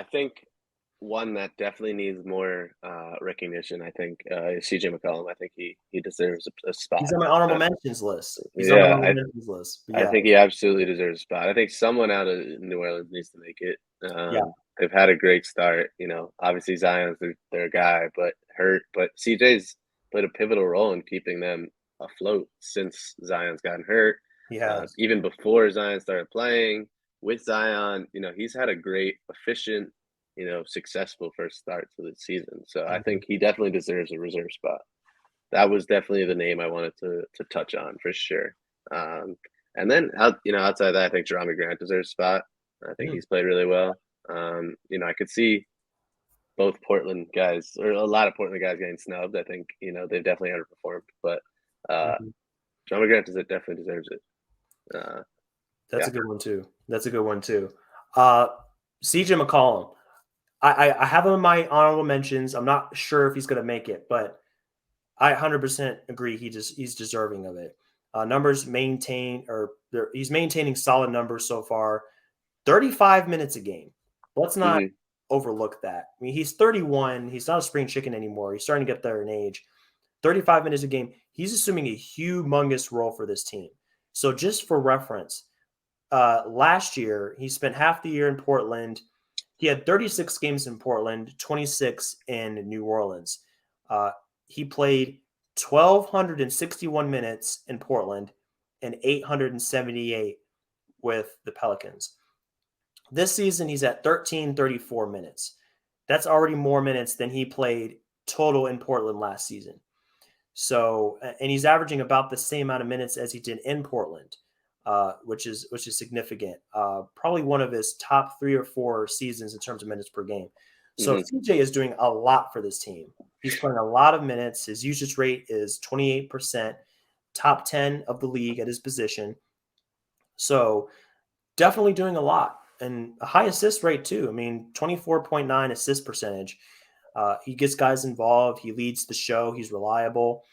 I think one that definitely needs more recognition. I think is CJ McCollum. I think he deserves a He's spot. on my honorable Uh, mentions list. He's on my yeah, honorable mentions list. But I yeah, think he absolutely deserves a spot. I think someone out of New Orleans needs to make it. yeah, They've had a great start. Obviously Zion's their guy, but hurt. But CJ's played a pivotal role in keeping them afloat since Zion's gotten hurt. he has. Even before Zion started playing with Zion, he's had a great, efficient, successful first start to the season. So I Mhm. think he definitely deserves a reserve spot. That was definitely the name I wanted to touch on for sure. Um, and then outside of that, I think Jerami Grant deserves a spot. I think Mm, he's played really well. I could see both Portland guys or a lot of Portland guys getting snubbed. I think they've definitely underperformed, but uh, mhm. Jerami Grant definitely deserves it. Uh, That's yeah. a good one too. That's a good one too. Uh, CJ McCollum. I have him in my honorable mentions. I'm not sure if he's going to make it, but I 100% agree. He's deserving of it. Numbers maintain or he's maintaining solid numbers so far. 35 minutes a game. Let's not Hmm. overlook that. I mean, he's 31. He's not a spring chicken anymore. He's starting to get there in age. 35 minutes a game. He's assuming a humongous role for this team. So just for reference, last year he spent half the year in Portland. He had 36 games in Portland, 26 in New Orleans. Uh, he played 1,261 minutes in Portland and 878 with the Pelicans. This season, he's at 1,334 minutes. That's already more minutes than he played total in Portland last season. So, and he's averaging about the same amount of minutes as he did in Portland, which is significant. Probably one of his top 3 or 4 seasons in terms of minutes per game. So Hmm. CJ is doing a lot for this team. He's playing a lot of minutes. His usage rate is 28%, top 10 of the league at his position. So definitely doing a lot and a high assist rate too. I mean, 24.9 assist percentage. He gets guys involved. He leads the show. He's reliable.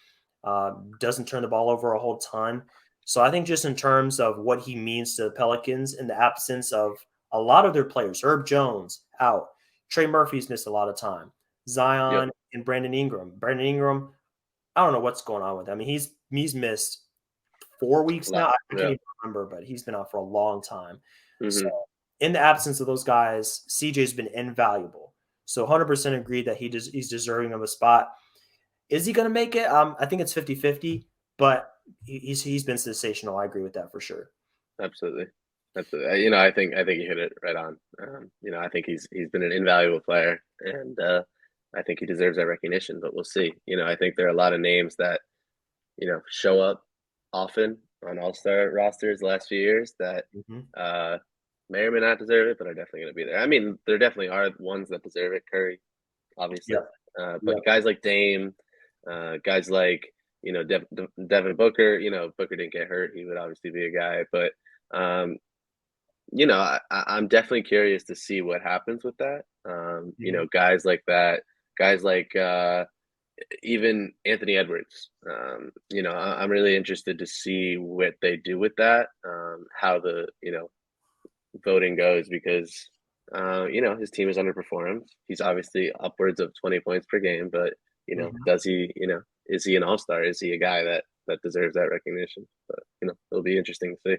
Doesn't turn the ball over a whole ton. So I think just in terms of what he means to the Pelicans in the absence of a lot of their players, Herb Jones out, Trey Murphy's missed a lot of time, Yep. Zion and Brandon Ingram. Brandon Ingram, I don't know what's going on with him. I mean, he's missed 4 weeks A now. lot. I can't Yeah. even remember, but he's been out for a long time. So, Hmm. in the absence of those guys, CJ's been invaluable. So, 100% agreed that he's deserving of a spot. Is he going to make it? I think it's 50-50, but he's been sensational. I agree with that for sure. Absolutely. Absolutely. I think you hit it right on. I think he's been an invaluable player, and I think he deserves that recognition. But we'll see. I think there are a lot of names that show up often on All Star rosters the last few years that Mhm. uh, may or may not deserve it, but are definitely going to be there. I mean, there definitely are ones that deserve it. Curry, obviously, Yep. but Yep. guys like Dame, guys like Devin Booker. Booker didn't get hurt; he would obviously be a guy. But um, I'm definitely curious to see what happens with that. Mhm. Guys like that, guys like even Anthony Edwards. I'm really interested to see what they do with that, how the voting goes because his team has underperformed. He's obviously upwards of 20 points per game, but Mhm. does he? Is he an all star? Is he a guy that deserves that recognition? But it'll be interesting to see.